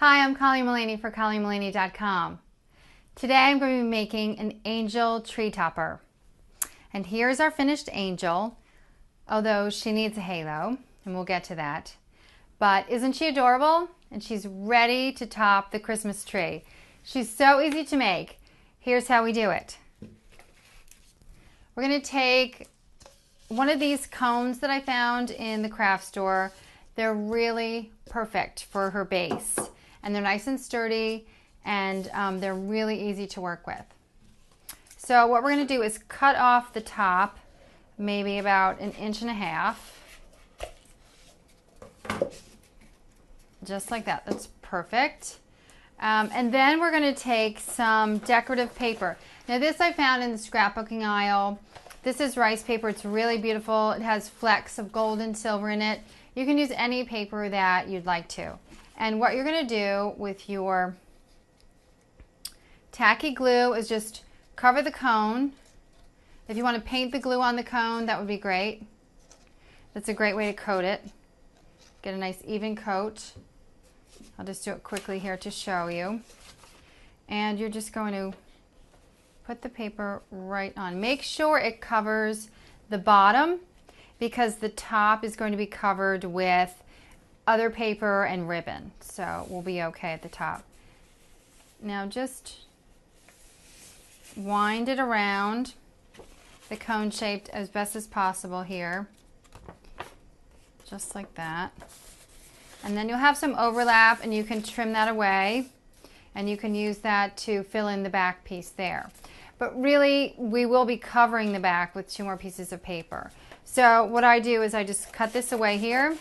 Hi, I'm Colleen Mullaney for ColleenMullaney.com. Today I'm going to be making an angel tree topper. And here's our finished angel, although she needs a halo, and we'll get to that. But isn't she adorable? And she's ready to top the Christmas tree. She's so easy to make. Here's how we do it. We're going to take one of these cones that I found in the craft store. They're really perfect for her base. And they're nice and sturdy, and they're really easy to work with. So what we're going to do is cut off the top, maybe about 1.5 inches. Just like that. That's perfect. And then we're going to take some decorative paper. Now this I found in the scrapbooking aisle. This is rice paper. It's really beautiful. It has flecks of gold and silver in it. You can use any paper that you'd like to. And what you're going to do with your tacky glue is just cover the cone. If you want to paint the glue on the cone, that would be great. That's a great way to coat it. Get a nice even coat. I'll just do it quickly here to show you. And you're just going to put the paper right on. Make sure it covers the bottom because the top is going to be covered with other paper and ribbon. So we'll be okay at the top. Now just wind it around the cone shaped as best as possible here. Just like that. And then you'll have some overlap and you can trim that away and you can use that to fill in the back piece there. But really we will be covering the back with 2 more pieces of paper. So what I do is I just cut this away here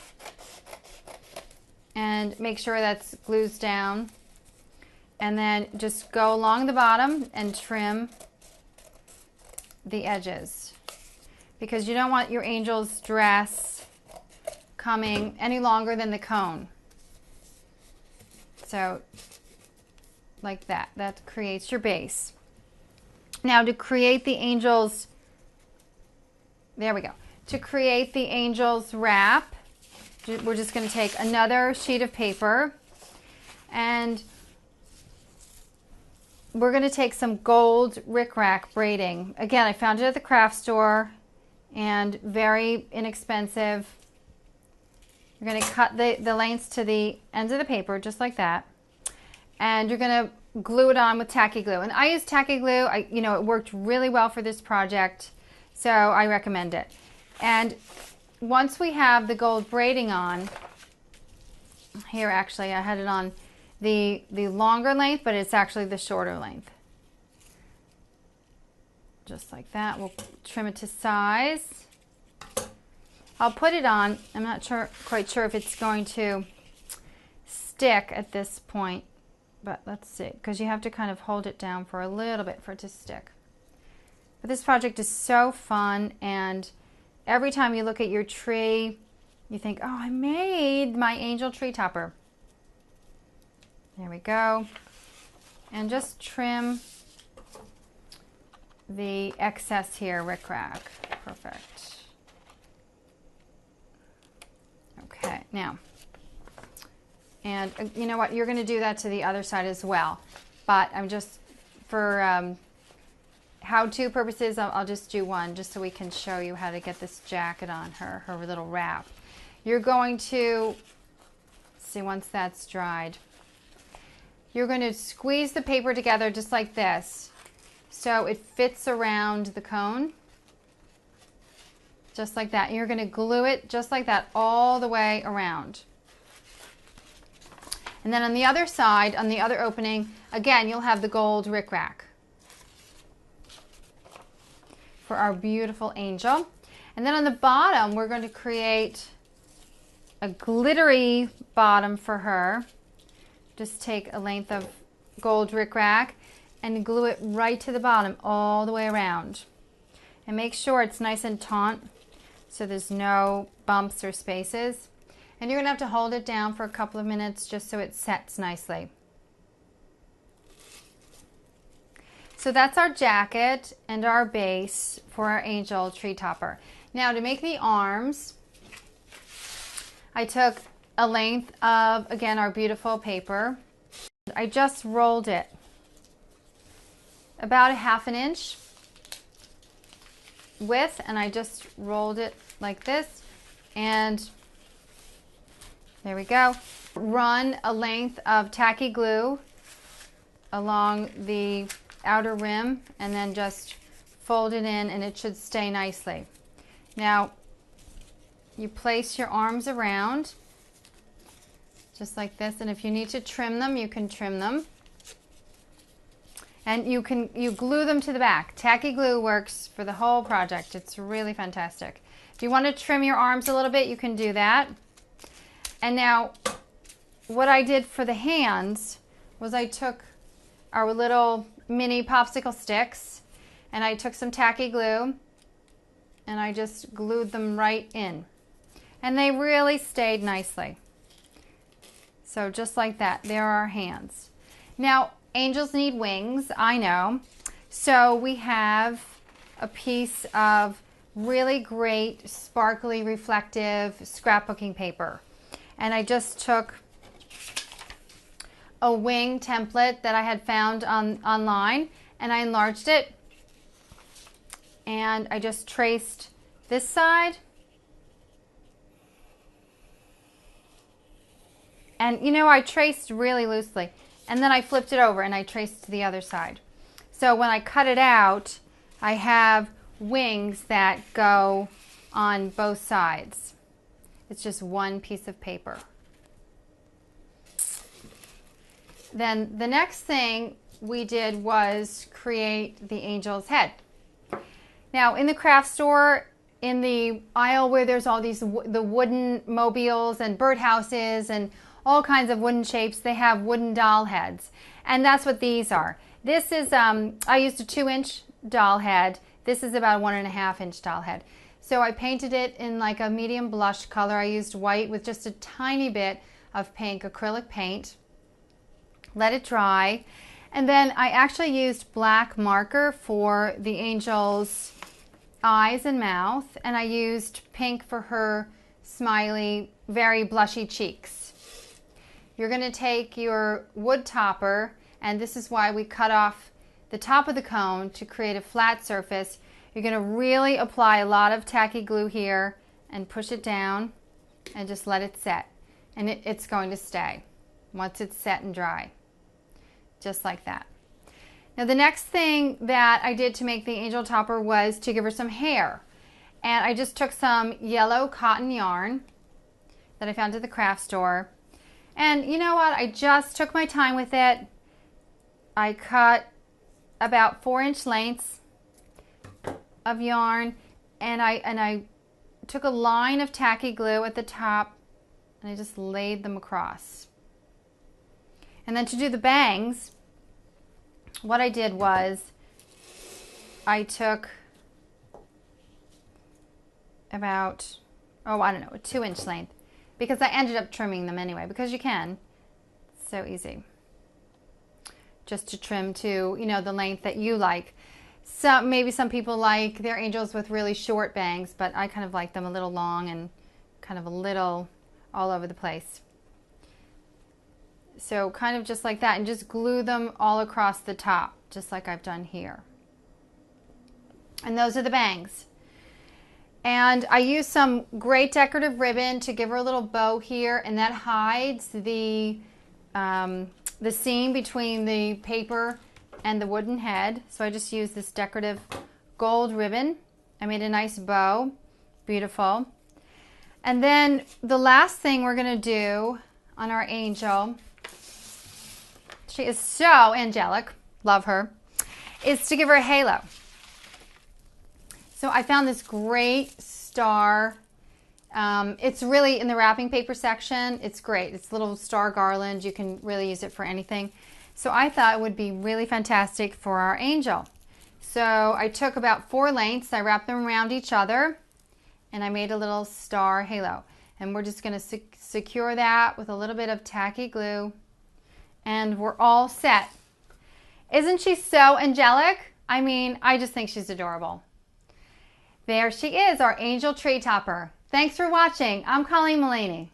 and make sure that's glued down, and then just go along the bottom and trim the edges because you don't want your angel's dress coming any longer than the cone. So like that. That creates your base. Now to create the angel's, there we go. To create the angel's wrap, we're just going to take another sheet of paper and we're going to take some gold rickrack braiding. Again, I found it at the craft store and very inexpensive. You're going to cut the lengths to the ends of the paper just like that, and you're going to glue it on with tacky glue. And I use tacky glue. It worked really well for this project, so I recommend it. And once we have the gold braiding on, here actually I had it on the longer length, but it's actually the shorter length. Just like that. We'll trim it to size. I'll put it on. I'm not quite sure if it's going to stick at this point, but let's see, because you have to kind of hold it down for a little bit for it to stick. But this project is so fun, and every time you look at your tree, you think, oh, I made my angel tree topper. There we go. And just trim the excess here, rickrack. Perfect. Okay, now, and you know what? You're going to do that to the other side as well. But I'm just, for how-to purposes, I'll just do one just so we can show you how to get this jacket on her little wrap. You're going to, see, once that's dried, you're going to squeeze the paper together just like this so it fits around the cone. Just like that. And you're going to glue it just like that all the way around. And then on the other side, on the other opening, again, you'll have the gold rickrack for our beautiful angel. And then on the bottom, we're going to create a glittery bottom for her. Just take a length of gold rickrack and glue it right to the bottom all the way around. And make sure it's nice and taut so there's no bumps or spaces. And you're going to have to hold it down for a couple of minutes just so it sets nicely. So that's our jacket and our base for our angel tree topper. Now to make the arms, I took a length of, again, our beautiful paper, I just rolled it about a 1/2 inch width, and I just rolled it like this, and there we go. Run a length of tacky glue along the outer rim and then just fold it in, and it should stay nicely. Now you place your arms around just like this, and if you need to trim them, you can trim them. And you glue them to the back. Tacky glue works for the whole project. It's really fantastic. If you want to trim your arms a little bit, you can do that. And now what I did for the hands was I took our little mini popsicle sticks and I took some tacky glue and I just glued them right in. And they really stayed nicely. So just like that, there are our hands. Now, angels need wings, I know. So we have a piece of really great, sparkly, reflective scrapbooking paper. And I just took a wing template that I had found online, and I enlarged it. And I just traced this side. And you know, I traced really loosely. And then I flipped it over and I traced to the other side. So when I cut it out, I have wings that go on both sides. It's just one piece of paper. Then the next thing we did was create the angel's head. Now in the craft store, in the aisle where there's all these the wooden mobiles and birdhouses and all kinds of wooden shapes, they have wooden doll heads. And that's what these are. This is, I used a 2-inch doll head. This is about a 1.5-inch doll head. So I painted it in like a medium blush color. I used white with just a tiny bit of pink acrylic paint. Let it dry. And then I actually used black marker for the angel's eyes and mouth. And I used pink for her smiley, very blushy cheeks. You're going to take your wood topper, and this is why we cut off the top of the cone to create a flat surface. You're going to really apply a lot of tacky glue here and push it down and just let it set. And it's going to stay once it's set and dry. Just like that. Now the next thing that I did to make the angel topper was to give her some hair. And I just took some yellow cotton yarn that I found at the craft store. And you know what? I just took my time with it. I cut about 4-inch lengths of yarn, and I took a line of tacky glue at the top, and I just laid them across. And then to do the bangs, what I did was I took about, I don't know, a 2-inch length. Because I ended up trimming them anyway, because you can. It's so easy. Just to trim to, you know, the length that you like. So maybe some people like their angels with really short bangs, but I kind of like them a little long and kind of a little all over the place. So kind of just like that, and just glue them all across the top, just like I've done here. And those are the bangs. And I used some great decorative ribbon to give her a little bow here, and that hides the seam between the paper and the wooden head. So I just used this decorative gold ribbon. I made a nice bow. Beautiful. And then the last thing we're going to do on our angel, she is so angelic, love her, is to give her a halo. So I found this great star. It's really in the wrapping paper section. It's great. It's a little star garland. You can really use it for anything. So I thought it would be really fantastic for our angel. So I took about 4 lengths. I wrapped them around each other, and I made a little star halo. And we're just going to secure that with a little bit of tacky glue, and we're all set. Isn't she so angelic? I mean, I just think she's adorable. There she is, our angel tree topper. Thanks for watching. I'm Colleen Mullaney.